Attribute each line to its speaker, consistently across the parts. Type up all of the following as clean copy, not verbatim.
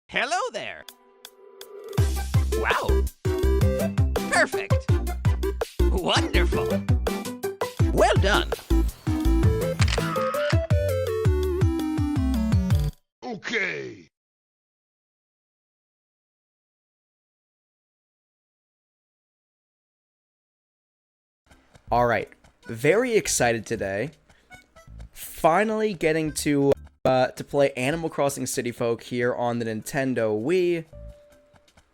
Speaker 1: Hello there. Wow. Perfect. Wonderful. Well done.
Speaker 2: Okay.
Speaker 3: All right, very excited today. Finally getting to play Animal Crossing City Folk here on the Nintendo Wii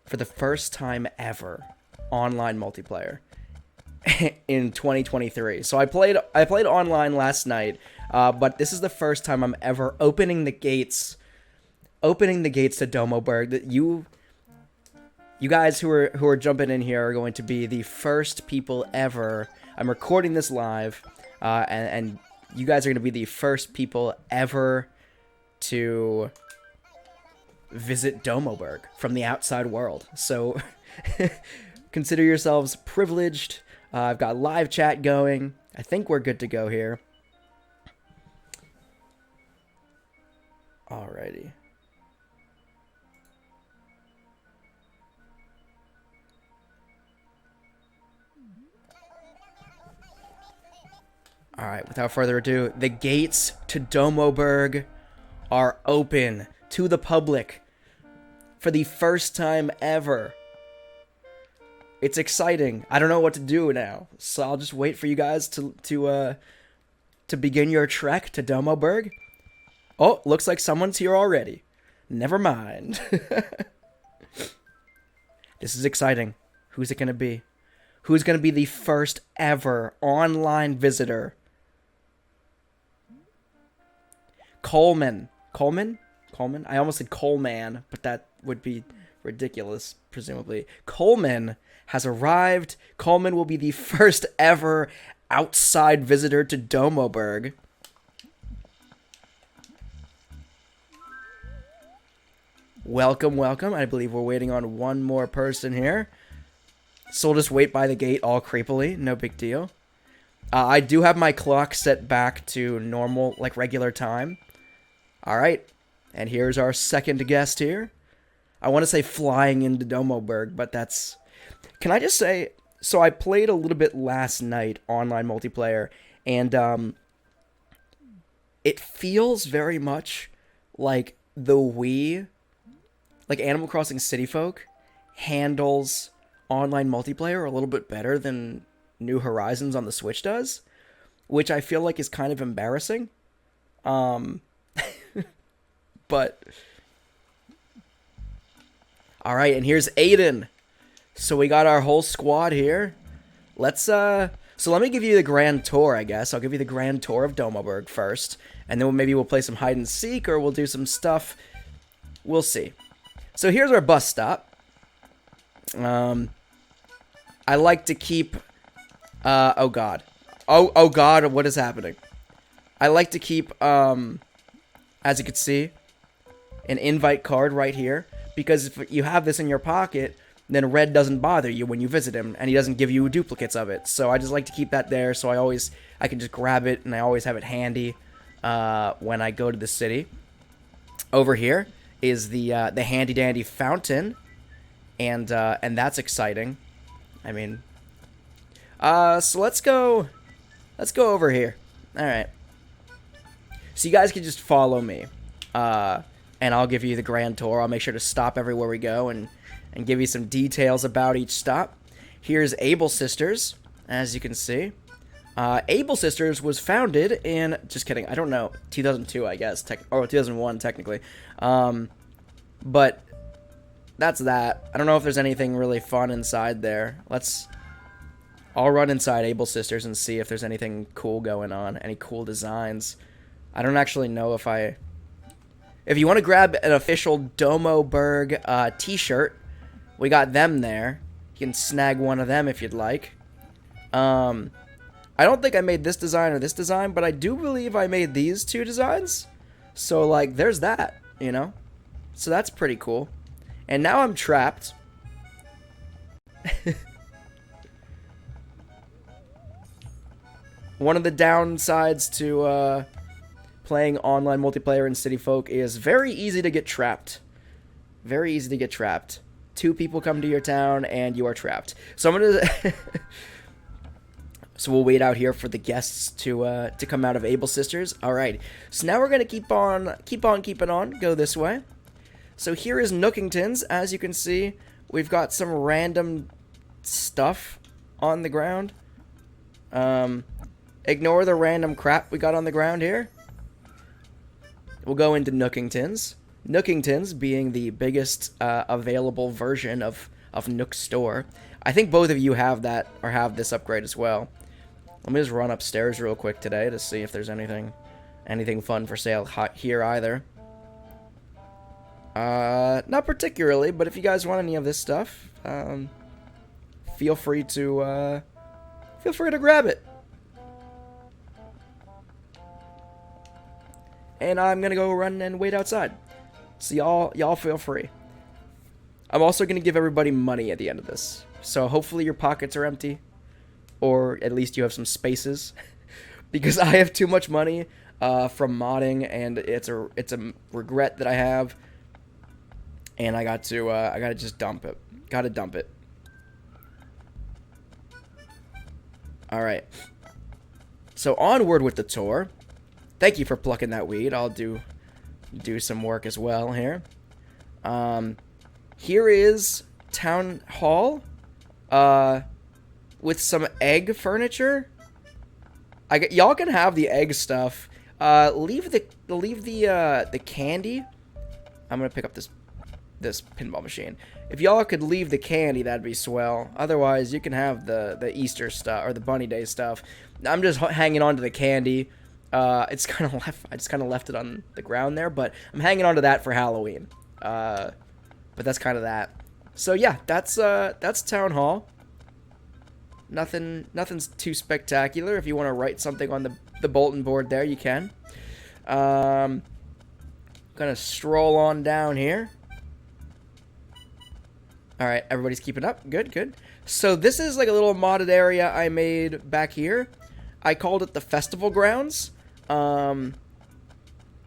Speaker 3: for the first time ever, online multiplayer in 2023. So I played online last night, but this is the first time I'm ever opening the gates to Domoburg. That you guys who are jumping in here are going to be the first people ever. I'm recording this live, and you guys are going to be the first people ever to visit Domoburg from the outside world. So consider yourselves privileged. I've got live chat going. I think we're good to go here. Alrighty. Alright, without further ado, the gates to Domoburg are open to the public for the first time ever. It's exciting. I don't know what to do now, so I'll just wait for you guys to begin your trek to Domoburg. Oh, looks like someone's here already. Never mind. This is exciting. Who's it gonna be? Who's gonna be the first ever online visitor? Coleman. Coleman? I almost said Coleman, but that would be ridiculous, presumably. Coleman has arrived. Coleman will be the first ever outside visitor to Domoburg. Welcome, welcome. I believe we're waiting on one more person here. So we'll just wait by the gate all creepily. No big deal. I do have my clock set back to normal, like regular time. Alright. And here's our second guest here. I want to say flying into Domoburg, but that's... Can I just say... So I played a little bit last night, online multiplayer, and it feels very much like the Wii, like Animal Crossing City Folk, handles online multiplayer a little bit better than New Horizons on the Switch does, which I feel like is kind of embarrassing. But all right, and here's Aiden. So we got our whole squad here. So let me give you the grand tour, I guess. I'll give you the grand tour of Domoburg first, and then maybe we'll play some hide and seek, or we'll do some stuff. We'll see. So here's our bus stop. I like to keep... oh god. Oh god, what is happening? I like to keep, as you can see, an invite card right here. Because if you have this in your pocket, then Red doesn't bother you when you visit him, and he doesn't give you duplicates of it. So I just like to keep that there, so I can just grab it, and I always have it handy when I go to the city. Over here is the handy-dandy fountain, and that's exciting. I mean... so let's go over here. Alright. So you guys can just follow me. And I'll give you the grand tour. I'll make sure to stop everywhere we go and give you some details about each stop. Here's Able Sisters, as you can see. Able Sisters was founded in... Just kidding, I don't know. 2002, I guess. Or 2001, technically. But that's that. I don't know if there's anything really fun inside there. I'll run inside Able Sisters and see if there's anything cool going on. Any cool designs. I don't actually know if I... If you want to grab an official Domoburg t-shirt, we got them there. You can snag one of them if you'd like. I don't think I made this design or this design, but I do believe I made these two designs. So, like, there's that, you know? So that's pretty cool. And now I'm trapped. One of the downsides to playing online multiplayer in City Folk is very easy to get trapped. Very easy to get trapped. 2 people come to your town and you are trapped. So I'm gonna so we'll wait out here for the guests to come out of Able Sisters. All right. So now we're gonna keep on keeping on. Go this way. So here is Nookington's. As you can see, we've got some random stuff on the ground. Ignore the random crap we got on the ground here. We'll go into Nookington's. Nookington's being the biggest available version of Nook's store. I think both of you have that or have this upgrade as well. Let me just run upstairs real quick today to see if there's anything fun for sale here either. Not particularly, but if you guys want any of this stuff, feel free to grab it. And I'm gonna go run and wait outside. So y'all feel free. I'm also gonna give everybody money at the end of this. So hopefully your pockets are empty, or at least you have some spaces, because I have too much money from modding, and it's a regret that I have. And I gotta just dump it. Gotta dump it. All right. So onward with the tour. Thank you for plucking that weed. I'll do some work as well here. Here is Town Hall with some egg furniture. Y'all can have the egg stuff. Leave the candy. I'm gonna pick up this pinball machine. If y'all could leave the candy, that'd be swell. Otherwise, you can have the Easter stuff or the Bunny Day stuff. I'm just hanging on to the candy. It's kind of left. I just kind of left it on the ground there, but I'm hanging on to that for Halloween. But that's kind of that. So yeah, that's Town Hall. Nothing's too spectacular. If you want to write something on the bulletin board there, you can. Gonna stroll on down here. All right, everybody's keeping up. Good. So this is like a little modded area I made back here. I called it the Festival Grounds. I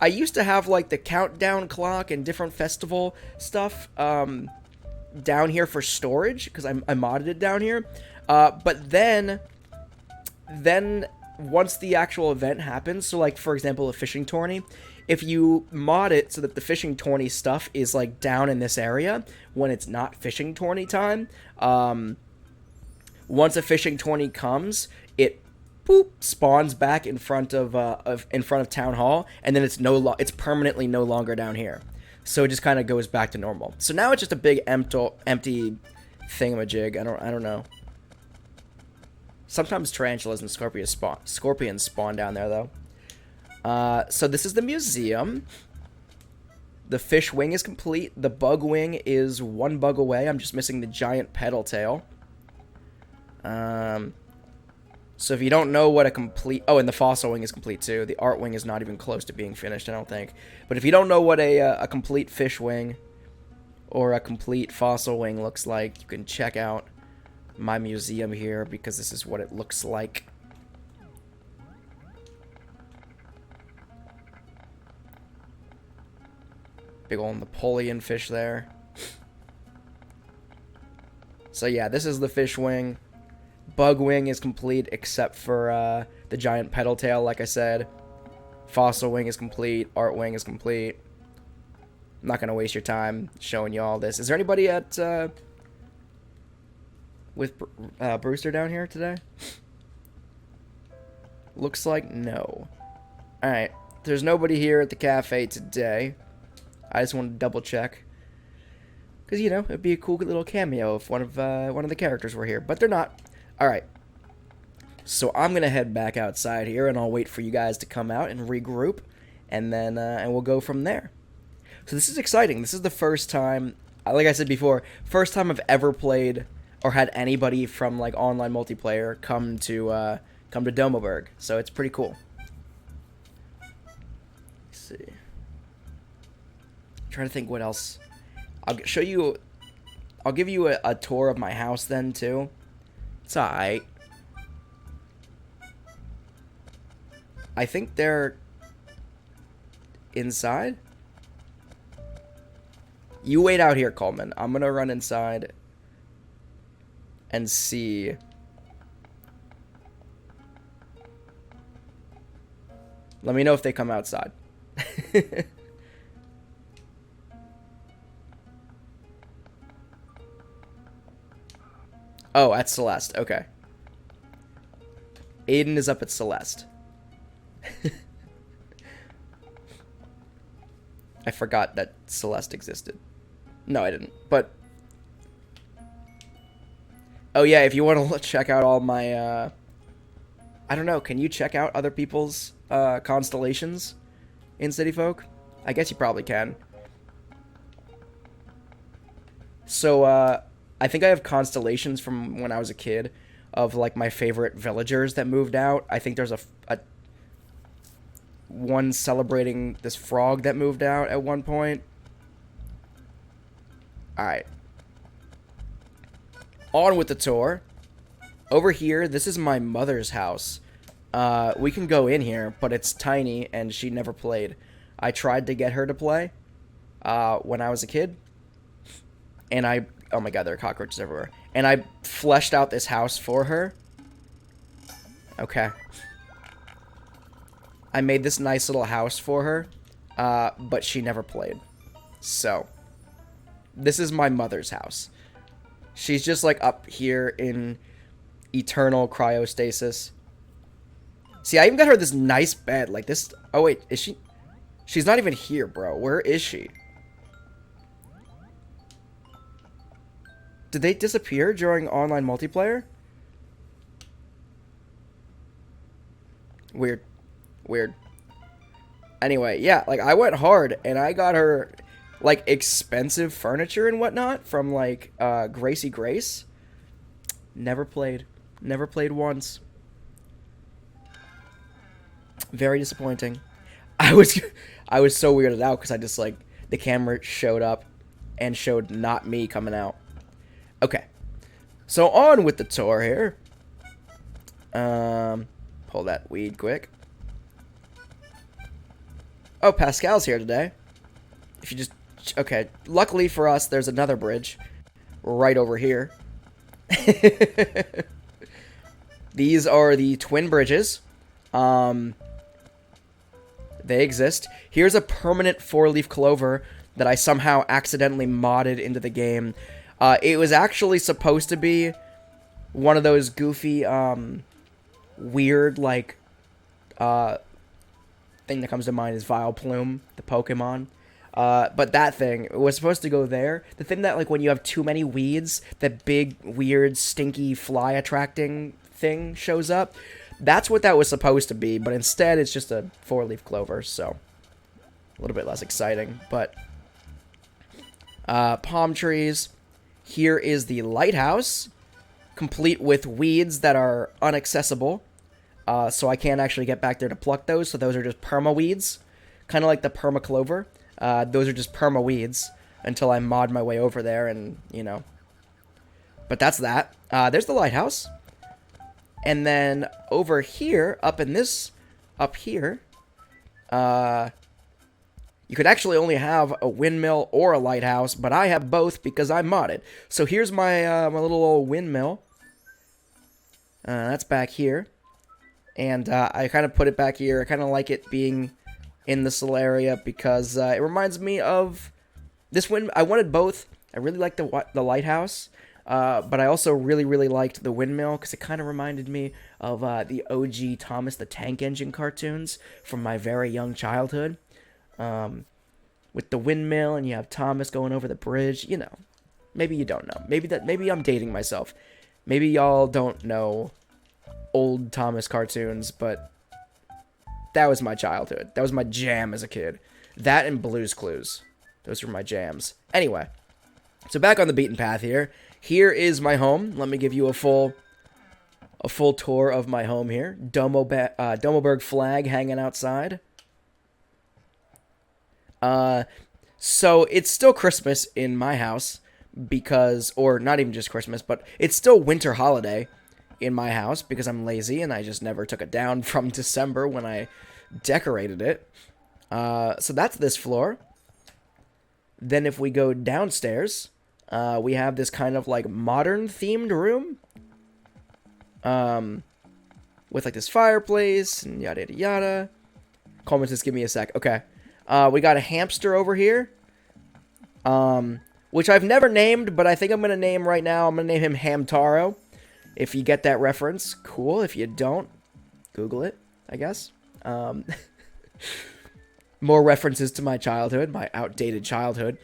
Speaker 3: used to have like the countdown clock and different festival stuff down here for storage because I modded it down here. But then once the actual event happens, so like for example a fishing tourney, if you mod it so that the fishing tourney stuff is like down in this area when it's not fishing tourney time, once a fishing tourney comes, it spawns back in front of Town Hall, and then it's permanently no longer down here. So it just kind of goes back to normal. So now it's just a big empty thingamajig. I don't know. Sometimes tarantulas and scorpions spawn down there though. So this is the museum. The fish wing is complete. The bug wing is 1 bug away. I'm just missing the giant pedal tail. So if you don't know what a complete... Oh, and the fossil wing is complete, too. The art wing is not even close to being finished, I don't think. But if you don't know what a complete fish wing or a complete fossil wing looks like, you can check out my museum here, because this is what it looks like. Big old Napoleon fish there. So yeah, this is the fish wing. Bug wing is complete except for the giant pedal tail, like I said. Fossil wing is complete. Art wing is complete. I'm not going to waste your time showing you all this. Is there anybody at with Brewster down here today? Looks like no. Alright. There's nobody here at the cafe today. I just wanted to double check. Because, you know, it'd be a cool little cameo if one of the characters were here. But they're not. Alright, so I'm going to head back outside here, and I'll wait for you guys to come out and regroup, and then and we'll go from there. So this is exciting. This is the first time, like I said before, first time I've ever played or had anybody from like online multiplayer come to Domoburg, so it's pretty cool. Let's see. I'm trying to think what else. I'll show you. I'll give you a tour of my house then too. It's alright. I think they're inside. You wait out here, Coleman. I'm gonna run inside and see. Let me know if they come outside. Oh, at Celeste. Okay. Aiden is up at Celeste. I forgot that Celeste existed. No, I didn't. But oh yeah, if you want to check out all my I don't know, can you check out other people's constellations in City Folk? I guess you probably can. So I think I have constellations from when I was a kid of like my favorite villagers that moved out. I think there's a one celebrating this frog that moved out at one point. Alright. On with the tour. Over here, this is my mother's house. We can go in here, but it's tiny and she never played. I tried to get her to play when I was a kid. And oh my god, there are cockroaches everywhere. And I fleshed out this house for her. Okay. I made this nice little house for her, but she never played. So, this is my mother's house. She's just like up here in eternal cryostasis. See, I even got her this nice bed, like this. Oh wait, is she? She's not even here, bro. Where is she? Did they disappear during online multiplayer? Weird. Weird. Anyway, yeah, like, I went hard, and I got her, like, expensive furniture and whatnot from, like, Gracie Grace. Never played. Never played once. Very disappointing. I was so weirded out, because I just, like, the camera showed up and showed not me coming out. Okay. So, on with the tour here. Pull that weed quick. Oh, Pascal's here today. If you just... Okay. Luckily for us, there's another bridge right over here. These are the twin bridges. They exist. Here's a permanent four-leaf clover that I somehow accidentally modded into the game. It was actually supposed to be one of those goofy, weird, like, thing that comes to mind is Vileplume, the Pokemon. But that thing was supposed to go there. The thing that, like, when you have too many weeds, that big, weird, stinky, fly-attracting thing shows up. That's what that was supposed to be, but instead it's just a four-leaf clover, so a little bit less exciting. But palm trees. Here is the lighthouse, complete with weeds that are inaccessible. So I can't actually get back there to pluck those, so those are just perma weeds, kind of like the perma clover. Those are just perma weeds until I mod my way over there, and you know. But that's that. There's the lighthouse, and then over here, up here, you could actually only have a windmill or a lighthouse, but I have both because I modded. So here's my my little old windmill. That's back here. And I kind of put it back here. I kind of like it being in this little area because it reminds me of this wind. I wanted both. I really liked the lighthouse, but I also really liked the windmill because it kind of reminded me of the OG Thomas the Tank Engine cartoons from my very young childhood. With the windmill, and you have Thomas going over the bridge. You know, maybe you don't know. Maybe I'm dating myself. Maybe y'all don't know old Thomas cartoons, but that was my childhood. That was my jam as a kid. That and Blue's Clues. Those were my jams. Anyway, so back on the beaten path here. Here is my home. Let me give you a full tour of my home here. Domoberg flag hanging outside. So it's still Christmas in my house because, or not even just Christmas, but it's still winter holiday in my house because I'm lazy and I just never took it down from December when I decorated it. So that's this floor. Then if we go downstairs, we have this kind of like modern themed room. With like this fireplace and yada yada yada. Coleman says, give me a sec. Okay. We got a hamster over here. Which I've never named, but I think I'm going to name right now. I'm going to name him Hamtaro. If you get that reference, cool. If you don't, Google it, I guess. More references to my childhood, my outdated childhood.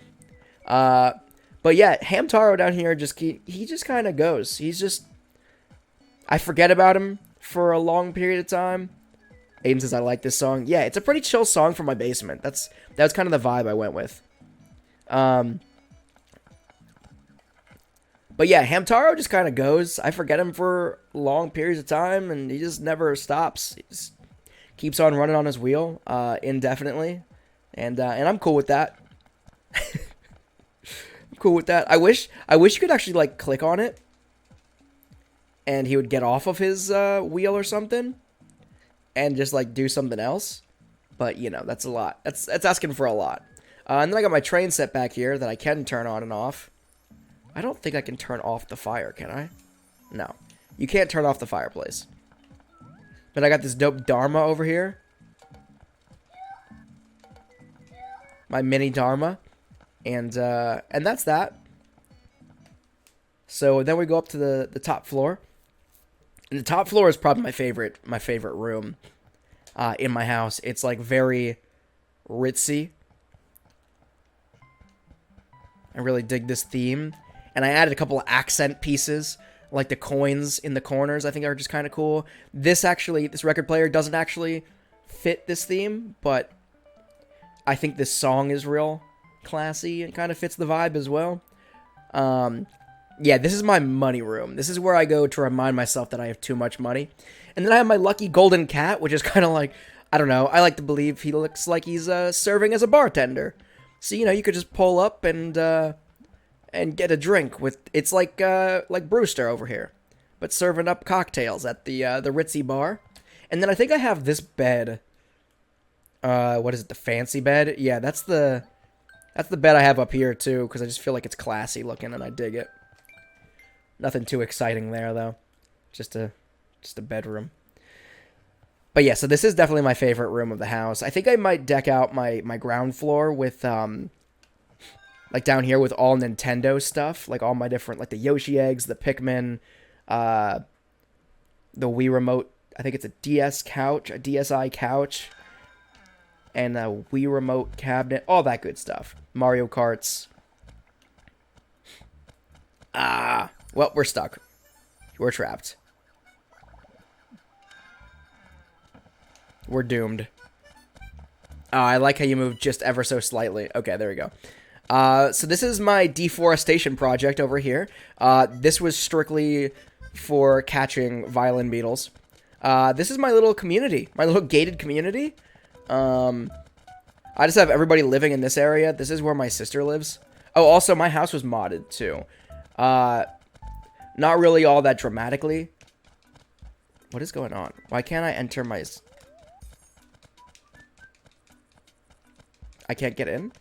Speaker 3: But yeah, Hamtaro down here, he just kind of goes. He's just... I forget about him for a long period of time. Aiden says, I like this song. Yeah, it's a pretty chill song for my basement. That was kind of the vibe I went with. But yeah, Hamtaro just kind of goes. I forget him for long periods of time, and he just never stops. He just keeps on running on his wheel indefinitely, and I'm cool with that. I'm cool with that. I wish you could actually like click on it, and he would get off of his wheel or something, and just like do something else. But you know, that's a lot. That's asking for a lot. And then I got my train set back here that I can turn on and off. I don't think I can turn off the fire, can I? No. You can't turn off the fireplace. But I got this dope Dharma over here. My mini Dharma. And that's that. So then we go up to the top floor. And the top floor is probably my favorite room in my house. It's like very ritzy. I really dig this theme. And I added a couple of accent pieces, like the coins in the corners, I think are just kind of cool. This record player doesn't actually fit this theme, but I think this song is real classy and kind of fits the vibe as well. Yeah, this is my money room. This is where I go to remind myself that I have too much money. And then I have my lucky golden cat, which is kind of like, I don't know, I like to believe he looks like he's serving as a bartender. So, you know, you could just pull up and get a drink with... It's like Brewster over here, but serving up cocktails at the ritzy bar. And then I think I have this bed. What is it, the fancy bed? Yeah, that's the bed I have up here, too, because I just feel like it's classy looking, and I dig it. Nothing too exciting there, though. Just a bedroom. But yeah, so this is definitely my favorite room of the house. I think I might deck out my ground floor with, like down here with all Nintendo stuff. Like all my different, like the Yoshi eggs, the Pikmin, the Wii remote. I think it's a DSi couch. And a Wii remote cabinet. All that good stuff. Mario Karts. Well, we're stuck. We're trapped. We're doomed. Oh, I like how you moved just ever so slightly. Okay, there we go. So this is my deforestation project over here. This was strictly for catching violin beetles. This is my little community. My little gated community. I just have everybody living in this area. This is where my sister lives. Oh, also, my house was modded, too. Not really all that dramatically. What is going on? Why can't I enter my... I can't get in?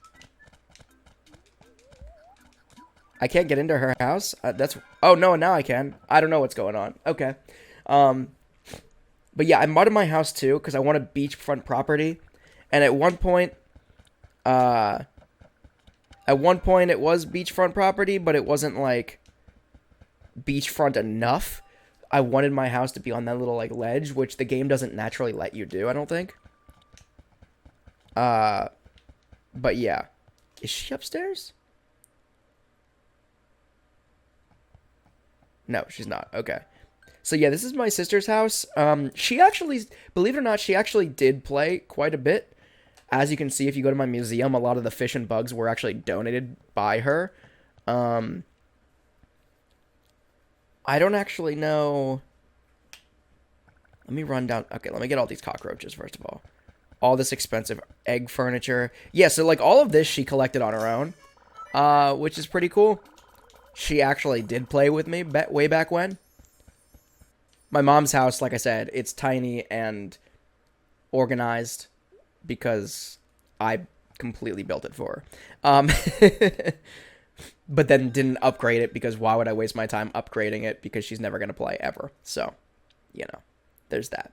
Speaker 3: I can't get into her house? Oh, no, now I can. I don't know what's going on. Okay. But yeah, I modded my house, too, because I want a beachfront property. And at one point... it was beachfront property, but it wasn't, like, beachfront enough. I wanted my house to be on that little, like, ledge, which the game doesn't naturally let you do, I don't think. But yeah. Is she upstairs? No, she's not. Okay. So yeah, this is my sister's house. She actually, believe it or not, she actually did play quite a bit. As you can see, if you go to my museum, a lot of the fish and bugs were actually donated by her. I don't actually know. Let me run down. Okay, let me get all these cockroaches, first of all. All this expensive egg furniture. Yeah, so, like, all of this she collected on her own. Which is pretty cool. She actually did play with me way back when. My mom's house, like I said, it's tiny and organized. Because I completely built it for her. But then didn't upgrade it because why would I waste my time upgrading it because she's never going to play ever. So, you know, there's that.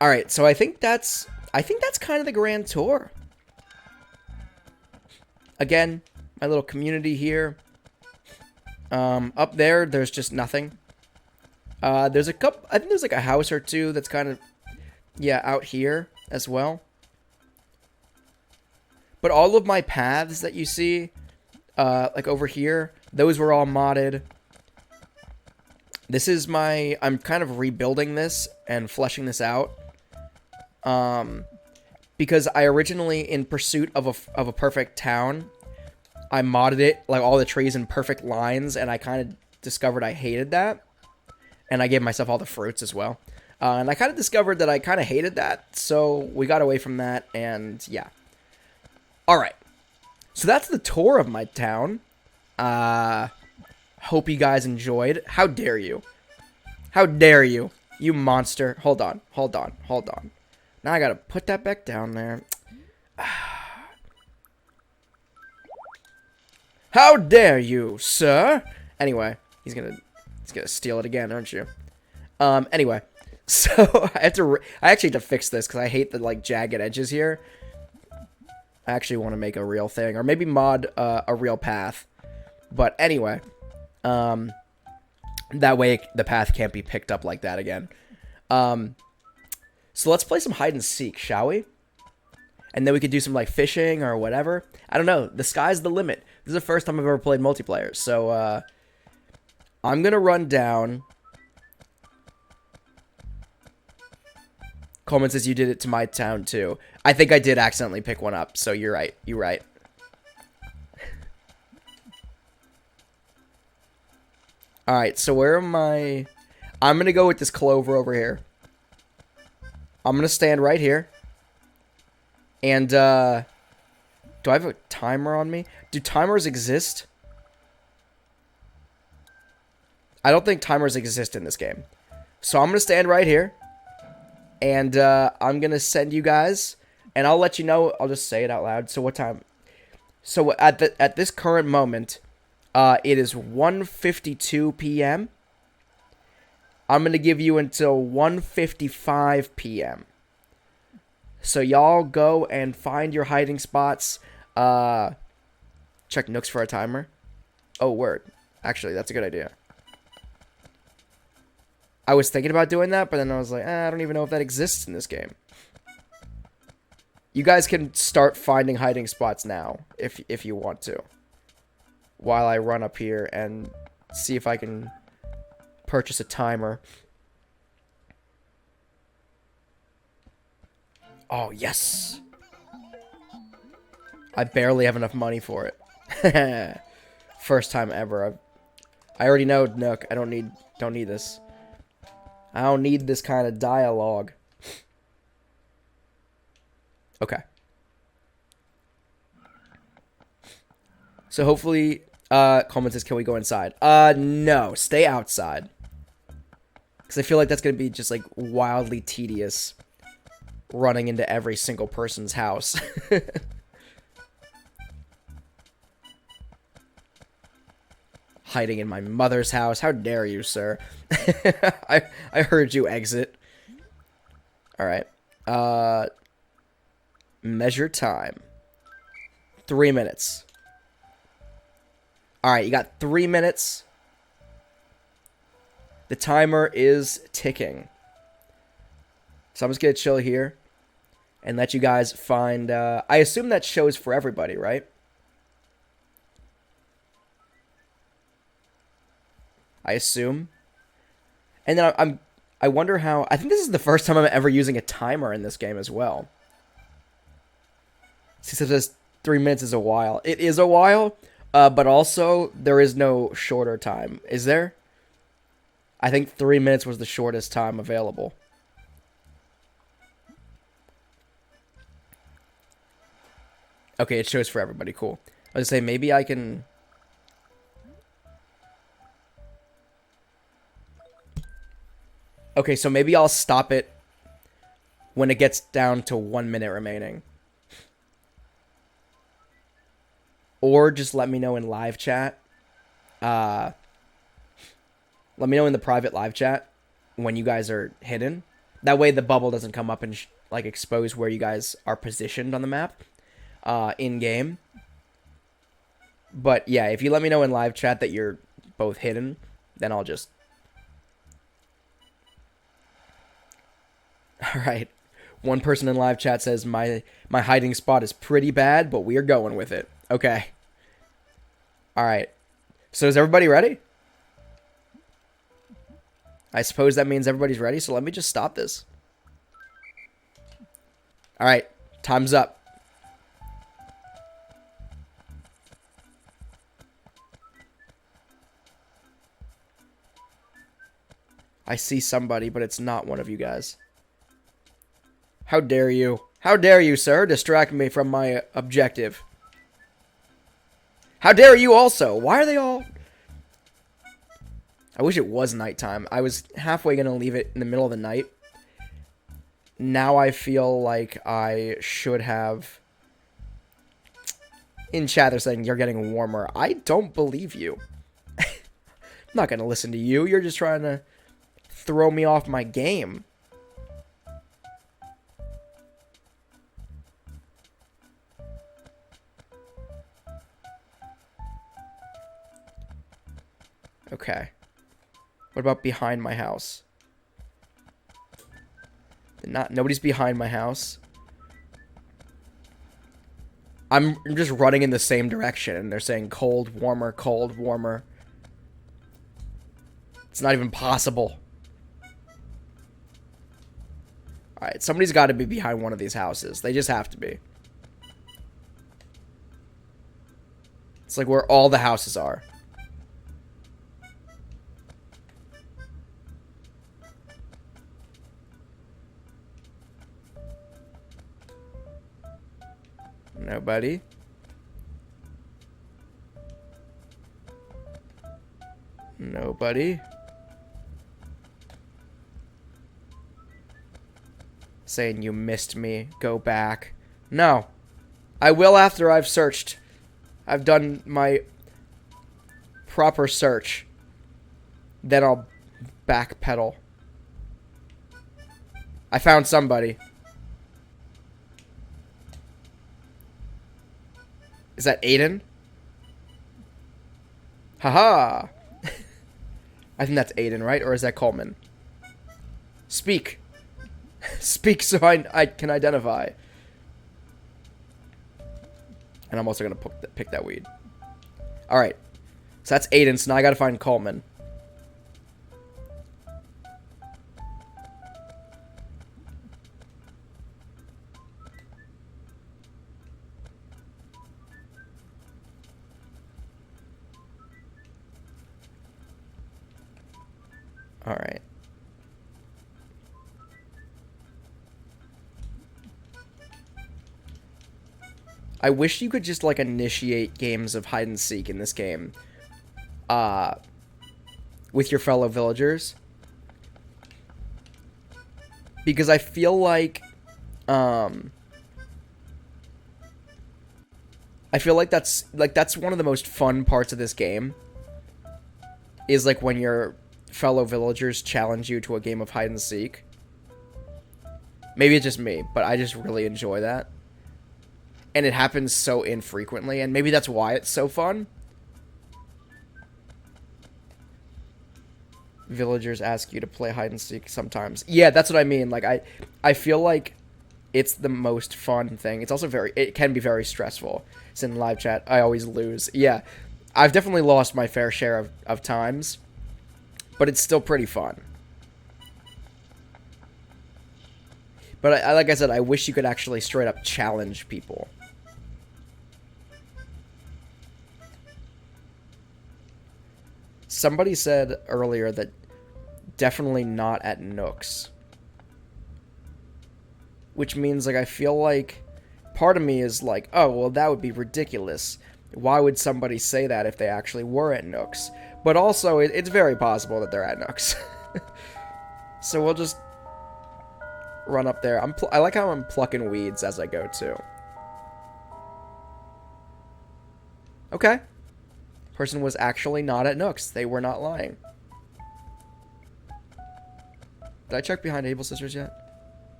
Speaker 3: All right, so I think that's kind of the grand tour. Again, my little community here. Up there, there's just nothing. There's a couple, I think there's like a house or two that's kind of, yeah, out here as well. But all of my paths that you see, like over here, those were all modded. This is I'm kind of rebuilding this and fleshing this out. Because I originally, in pursuit of a perfect town, I modded it, like all the trees in perfect lines, and I kind of discovered I hated that. And I gave myself all the fruits as well. And I kind of discovered that I kind of hated that, so we got away from that, and yeah. Alright. So that's the tour of my town. Hope you guys enjoyed. How dare you? How dare you? You monster. Hold on. Now I gotta put that back down there. How dare you, sir? Anyway, he's gonna steal it again, aren't you? Anyway, so I actually have to fix this because I hate the like jagged edges here. I actually want to make a real thing, or maybe mod a real path. But anyway, that way the path can't be picked up like that again. So let's play some hide and seek, shall we? And then we could do some like fishing or whatever. I don't know. The sky's the limit. This is the first time I've ever played multiplayer, so I'm gonna run down. Coleman says you did it to my town too. I think I did accidentally pick one up, so you're right. You're right. Alright, so where am I? I'm gonna go with this clover over here. I'm gonna stand right here. And, do I have a timer on me? Do timers exist? I don't think timers exist in this game. So I'm gonna stand right here. And, I'm gonna send you guys. And I'll let you know. I'll just say it out loud. So what time? So at this current moment, it is 1:52 p.m. I'm gonna give you until 1:55 p.m. So y'all go and find your hiding spots. Check Nooks for a timer. Oh, word. Actually, that's a good idea. I was thinking about doing that, but then I was like, I don't even know if that exists in this game. You guys can start finding hiding spots now, if you want to. While I run up here and see if I can purchase a timer. Oh, yes! I barely have enough money for it. First time ever. I already know, Nook. I don't need this. I don't need this kind of dialogue. Okay. So hopefully, Coleman says, can we go inside? No. Stay outside. Because I feel like that's going to be just, like, wildly tedious. Running into every single person's house. Hiding in my mother's house. How dare you, sir? I heard you exit. Alright. Measure time. 3 minutes. Alright, you got 3 minutes. The timer is ticking. So I'm just gonna chill here. And let you guys find, I assume that shows for everybody, right? I assume. And then I wonder how, I think this is the first time I'm ever using a timer in this game as well. See, it says 3 minutes is a while. It is a while, but also there is no shorter time. Is there? I think 3 minutes was the shortest time available. Okay, it shows for everybody. Cool. I was gonna say, maybe I can... Okay, so maybe I'll stop it when it gets down to 1 minute remaining. or just let me know in live chat. Let me know in the private live chat when you guys are hidden. That way the bubble doesn't come up and like expose where you guys are positioned on the map in game. But yeah, if you let me know in live chat that you're both hidden, then I'll just... Alright. One person in live chat says, my hiding spot is pretty bad, but we are going with it. Okay. Alright. So is everybody ready? I suppose that means everybody's ready, so let me just stop this. Alright. Time's up. I see somebody, but it's not one of you guys. How dare you? How dare you, sir, distract me from my objective? How dare you also? Why are they all... I wish it was nighttime. I was halfway going to leave it in the middle of the night. Now I feel like I should have... In chat, they're saying you're getting warmer. I don't believe you. I'm not going to listen to you. You're just trying to throw me off my game. Okay. What about behind my house? Nobody's behind my house. I'm just running in the same direction, and they're saying cold, warmer, cold, warmer. It's not even possible. Alright, somebody's got to be behind one of these houses. They just have to be. It's like where all the houses are. Nobody. Nobody. Saying you missed me. Go back. No. I will after I've searched. I've done my proper search. Then I'll backpedal. I found somebody. Is that Aiden? Haha. I think that's Aiden, right? Or is that Coleman? Speak. Speak so I can identify. And I'm also going to pick that weed. Alright. So that's Aiden, so now I gotta find Coleman. Alright. I wish you could just, like, initiate games of hide and seek in this game. With your fellow villagers. Because I feel like, that's one of the most fun parts of this game. Is, like, when your fellow villagers challenge you to a game of hide and seek. Maybe it's just me, but I just really enjoy that. And it happens so infrequently, and maybe that's why it's so fun. Villagers ask you to play hide and seek sometimes. Yeah, that's what I mean. Like, I feel like it's the most fun thing. It's also it can be very stressful. It's in live chat. I always lose. Yeah, I've definitely lost my fair share of times. But it's still pretty fun. But like I said, I wish you could actually straight up challenge people. Somebody said earlier that definitely not at Nooks. Which means, like, I feel like part of me is like, oh, well, that would be ridiculous. Why would somebody say that if they actually were at Nooks? But also, it's very possible that they're at Nooks. So we'll just run up there. I like how I'm plucking weeds as I go, too. Okay. Person was actually not at Nook's. They were not lying. Did I check behind Able Sisters yet?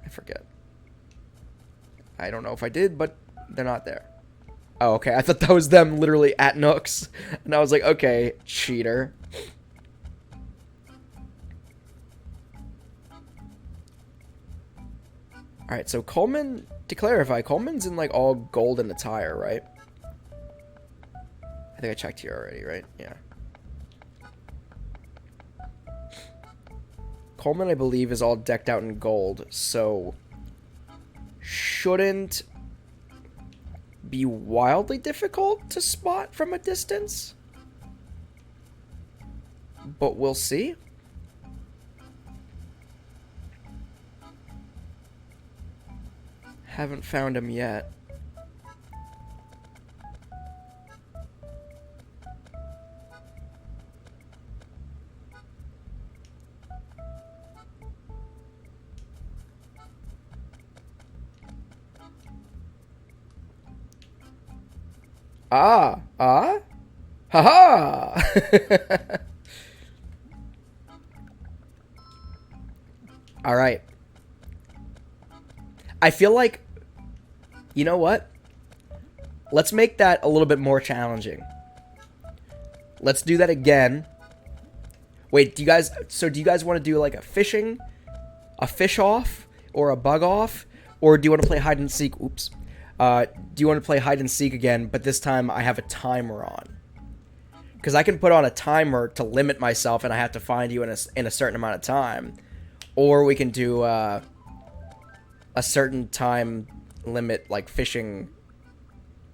Speaker 3: I forget. I don't know if I did, but they're not there. Oh, okay. I thought that was them literally at Nook's. And I was like, okay, cheater. Alright, so Coleman, to clarify, Coleman's in like all golden attire, right? I think I checked here already, right? Yeah. Coleman, I believe, is all decked out in gold, so shouldn't be wildly difficult to spot from a distance. But we'll see. Haven't found him yet. Haha! Alright. I feel like, you know what? Let's make that a little bit more challenging. Let's do that again. Wait, do you guys want to do like a fish off, or a bug off? Or do you want to play hide and seek? Oops. Do you want to play hide and seek again, but this time I have a timer on? Because I can put on a timer to limit myself and I have to find you in a certain amount of time. Or we can do a certain time limit, like fishing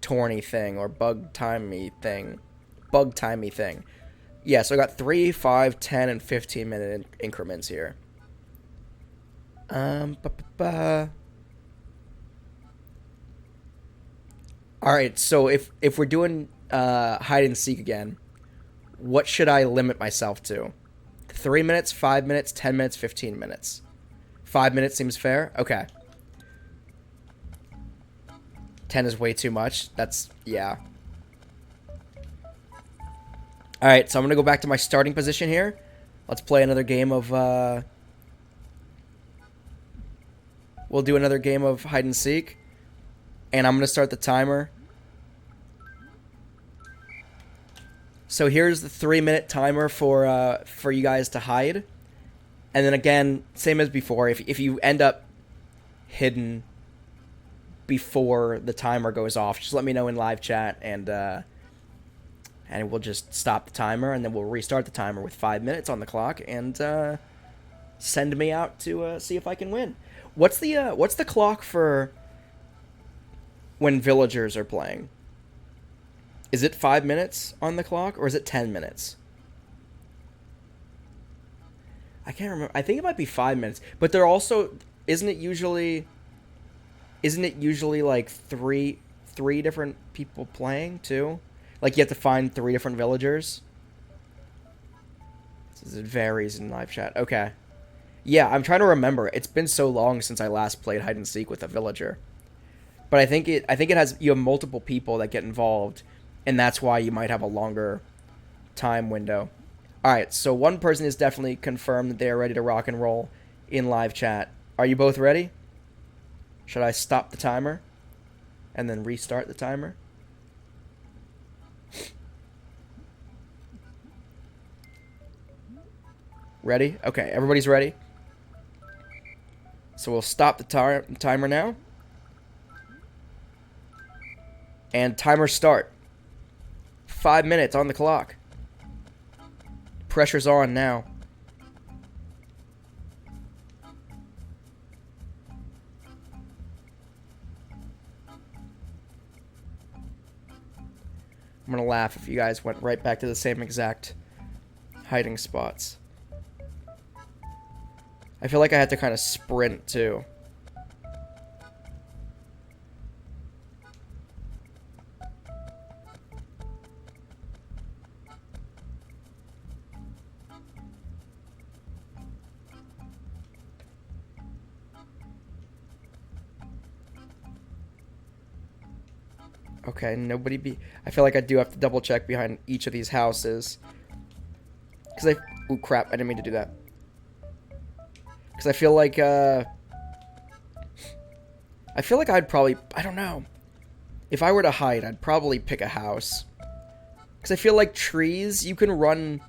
Speaker 3: tourney thing or bug timey thing. Yeah, so I got 3, 5, 10, and 15 minute increments here. Alright, so if we're doing hide and seek again, what should I limit myself to? 3 minutes, 5 minutes, 10 minutes, 15 minutes. 5 minutes seems fair? Okay. 10 is way too much. That's, yeah. Alright, so I'm going to go back to my starting position here. Let's play another game of, we'll do another game of hide and seek. And I'm going to start the timer. So here's the 3-minute timer for you guys to hide. And then again, same as before, if you end up hidden before the timer goes off, just let me know in live chat, and we'll just stop the timer, and then we'll restart the timer with 5 minutes on the clock, and send me out to see if I can win. What's the clock for when villagers are playing? Is it 5 minutes on the clock, or is it 10 minutes? I can't remember. I think it might be 5 minutes. But they're also, isn't it usually like three different people playing too? Like you have to find 3 different villagers. It varies in live chat. Okay. Yeah, I'm trying to remember. It's been so long since I last played hide and seek with a villager. But I think it has, you have multiple people that get involved, and that's why you might have a longer time window. Alright, so one person is definitely confirmed that they are ready to rock and roll in live chat. Are you both ready? Should I stop the timer and then restart the timer? Ready? Okay, everybody's ready. So we'll stop the timer now. And timer start. 5 minutes on the clock. Pressure's on now. I'm gonna laugh if you guys went right back to the same exact hiding spots. I feel like I had to kind of sprint too. Okay, nobody be... I feel like I do have to double check behind each of these houses. Because I... Ooh, crap. I didn't mean to do that. Because I feel like, I feel like I'd probably... I don't know. If I were to hide, I'd probably pick a house. Because I feel like trees, you can run...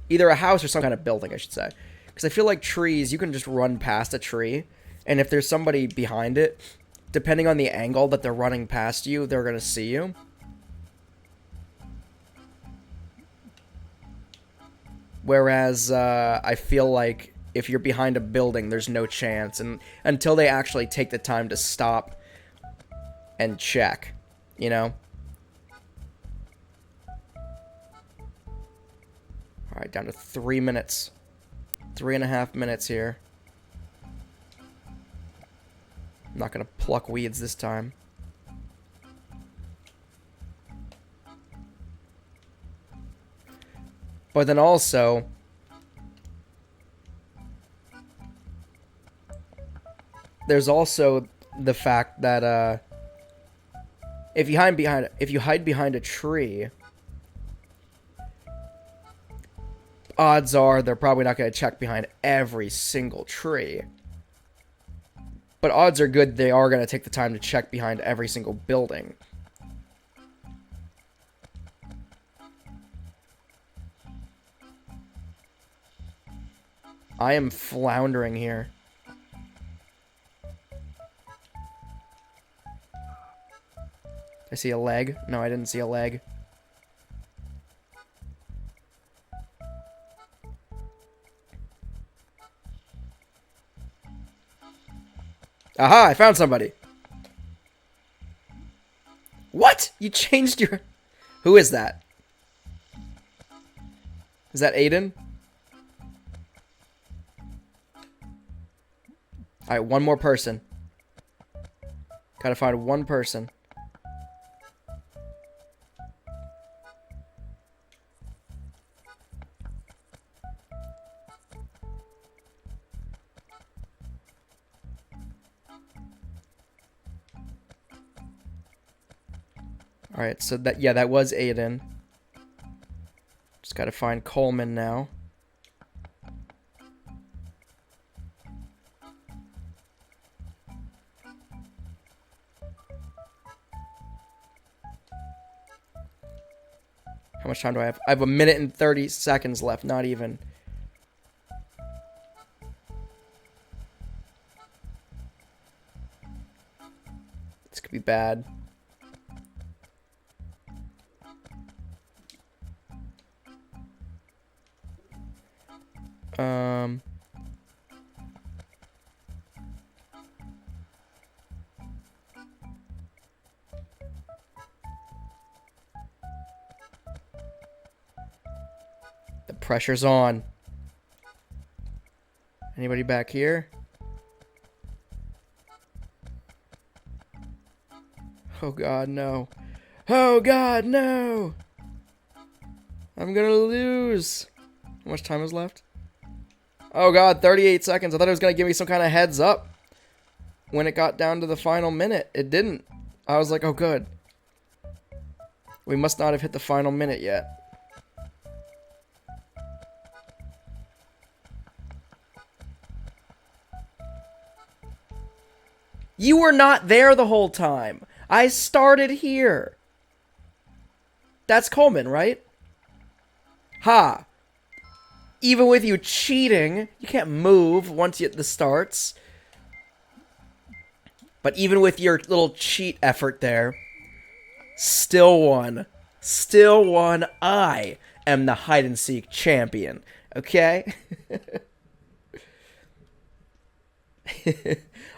Speaker 3: Either a house or some kind of building, I should say. Because I feel like trees, you can just run past a tree. And if there's somebody behind it, depending on the angle that they're running past you, they're going to see you. Whereas, I feel like if you're behind a building, there's no chance. And until they actually take the time to stop and check, you know? Alright, down to 3 minutes. 3.5 minutes here. I'm not gonna pluck weeds this time. But then also, there's also the fact that if you hide behind a tree, odds are they're probably not going to check behind every single tree. But odds are good they are going to take the time to check behind every single building. I am floundering here. I see a leg. No, I didn't see a leg. Aha, I found somebody. What? You changed your... Who is that? Is that Aiden? Alright, one more person. Gotta find one person. Alright, so that, yeah, that was Aiden. Just gotta find Coleman now. How much time do I have? I have 1 minute and 30 seconds left, not even. This could be bad. The pressure's on. Anybody back here? Oh God, no. Oh God, no! I'm gonna lose. How much time is left? Oh God, 38 seconds. I thought it was gonna give me some kind of heads up when it got down to the final minute. It didn't. I was like, oh good. We must not have hit the final minute yet. You were not there the whole time. I started here. That's Coleman, right? Ha. Even with you cheating, you can't move once you hit the starts. But even with your little cheat effort there, still won. Still won. I am the hide-and-seek champion. Okay?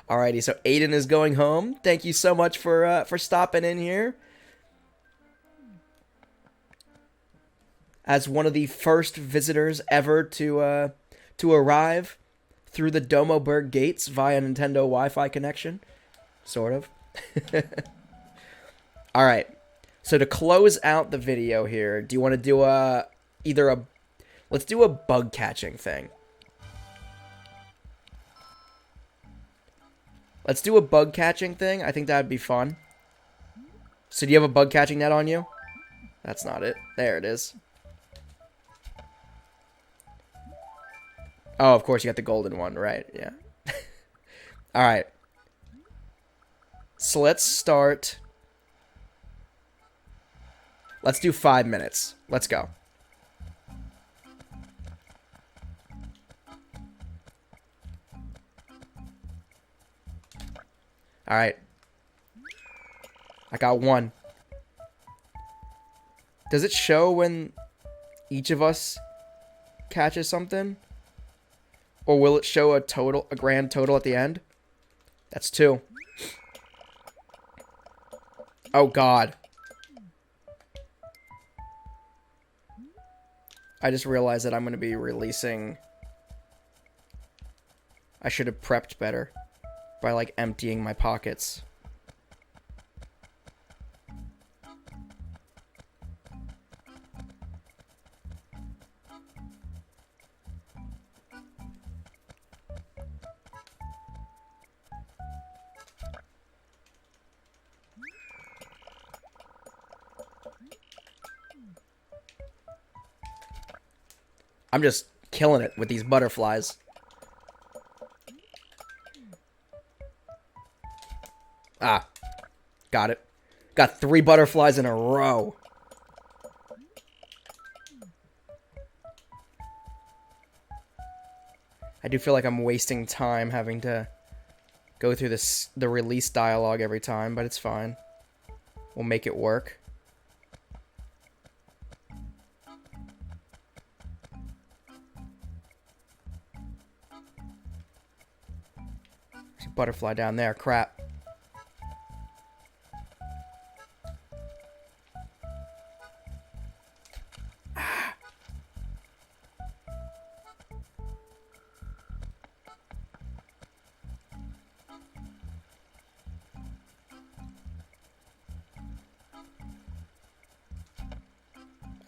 Speaker 3: Alrighty, so Aiden is going home. Thank you so much for stopping in here. As one of the first visitors ever to arrive through the Domoburg gates via Nintendo Wi-Fi connection. Sort of. Alright, so to close out the video here, do you want to do let's do a bug catching thing. Let's do a bug catching thing. I think that'd be fun. So do you have a bug catching net on you? That's not it. There it is. Oh, of course you got the golden one, right? Yeah. All right. So let's start. Let's do 5 minutes. Let's go. All right. I got one. Does it show when each of us catches something? Or will it show a grand total at the end? That's 2. Oh, God. I just realized that I'm going to be releasing... I should have prepped better by, like, emptying my pockets. I'm just killing it with these butterflies. Ah. Got it. Got 3 butterflies in a row. I do feel like I'm wasting time having to go through the release dialogue every time, but it's fine. We'll make it work. There's a butterfly down there. Crap.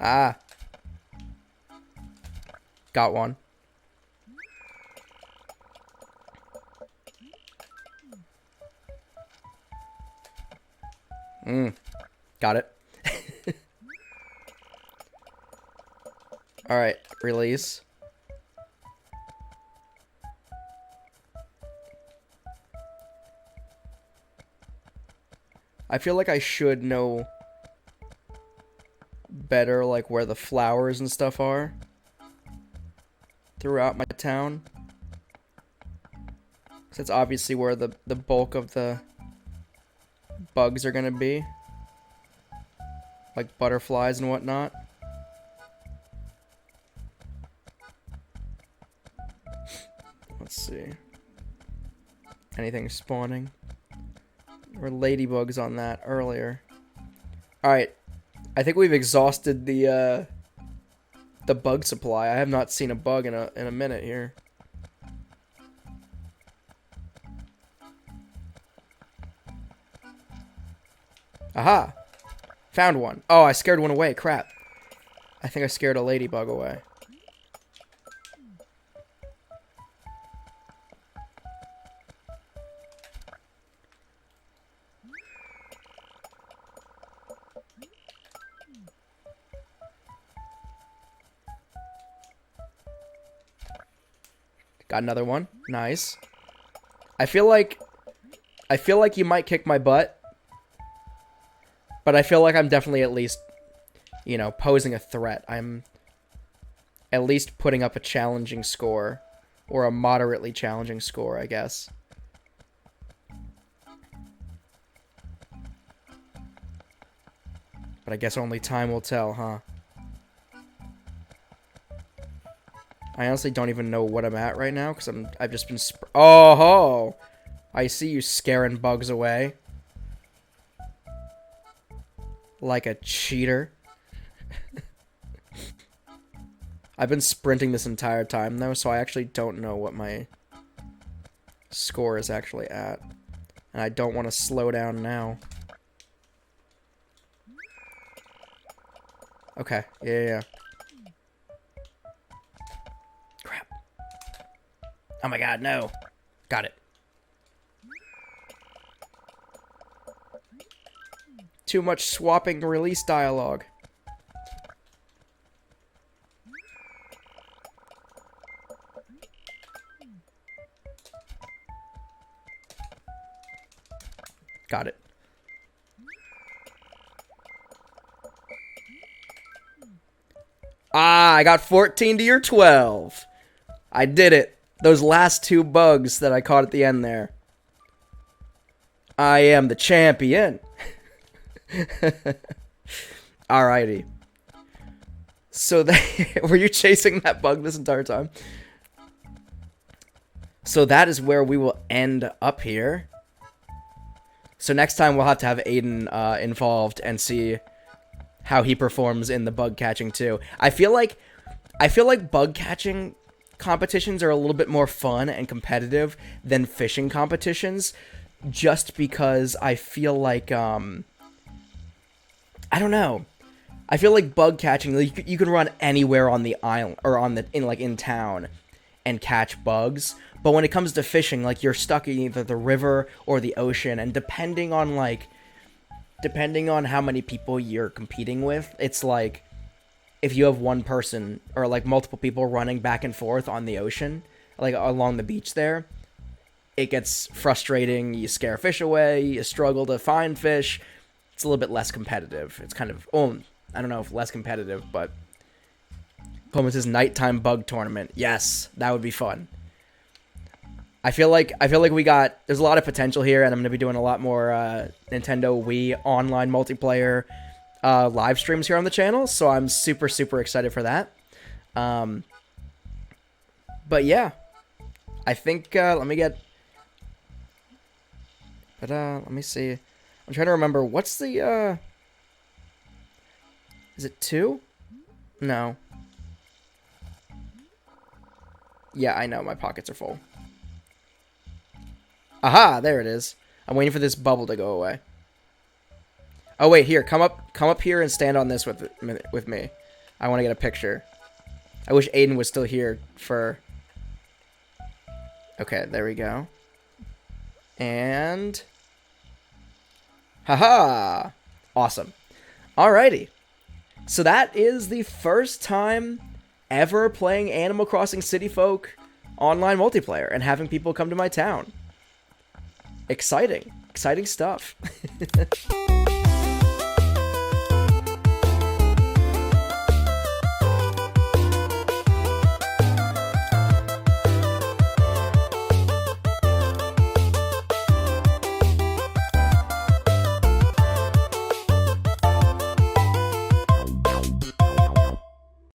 Speaker 3: Ah. Got one. Got it. Alright, release. I feel like I should know better, like, where the flowers and stuff are throughout my town. So that's obviously where the bulk of the bugs are gonna be. Like butterflies and whatnot. Let's see. Anything spawning? Or ladybugs on that earlier. Alright. I think we've exhausted the bug supply. I have not seen a bug in a minute here. Aha! Found one. Oh, I scared one away. Crap. I think I scared a ladybug away. Got another one. Nice. I feel like you might kick my butt. But I feel like I'm definitely at least, you know, posing a threat. I'm at least putting up a challenging score. Or a moderately challenging score, I guess. But I guess only time will tell, huh? I honestly don't even know what I'm at right now, because I've just been oh ho! I see you scaring bugs away. Like a cheater. I've been sprinting this entire time, though, so I actually don't know what my score is actually at. And I don't want to slow down now. Okay, yeah. Crap. Oh my god, no. Got it. Too much swapping release dialogue. Got it. Ah, I got 14 to your 12. I did it. Those last 2 bugs that I caught at the end there. I am the champion. Alrighty. So were you chasing that bug this entire time? So that is where we will end up here. So next time we'll have to have Aiden involved and see how he performs in the bug catching too. I feel like bug catching competitions are a little bit more fun and competitive than fishing competitions, just because I feel like I don't know. I feel like bug catching, like, you can run anywhere on the island or in town and catch bugs. But when it comes to fishing, like, you're stuck in either the river or the ocean, and depending on how many people you're competing with, it's like if you have one person or like multiple people running back and forth on the ocean, like along the beach there, it gets frustrating. You scare fish away, you struggle to find fish. It's a little bit less competitive. It's kind of, I don't know if less competitive, but Pumas' nighttime bug tournament. Yes, that would be fun. I feel like there's a lot of potential here, and I'm going to be doing a lot more Nintendo Wii online multiplayer live streams here on the channel, so I'm super, super excited for that. But yeah, I think, let me see. I'm trying to remember, what's the, is it 2? No. Yeah, I know, my pockets are full. Aha, there it is. I'm waiting for this bubble to go away. Oh wait, here, come up here and stand on this with me. I want to get a picture. I wish Aiden was still here for... Okay, there we go. And... Haha! Awesome. Alrighty. So that is the first time ever playing Animal Crossing City Folk online multiplayer and having people come to my town. Exciting. Exciting stuff.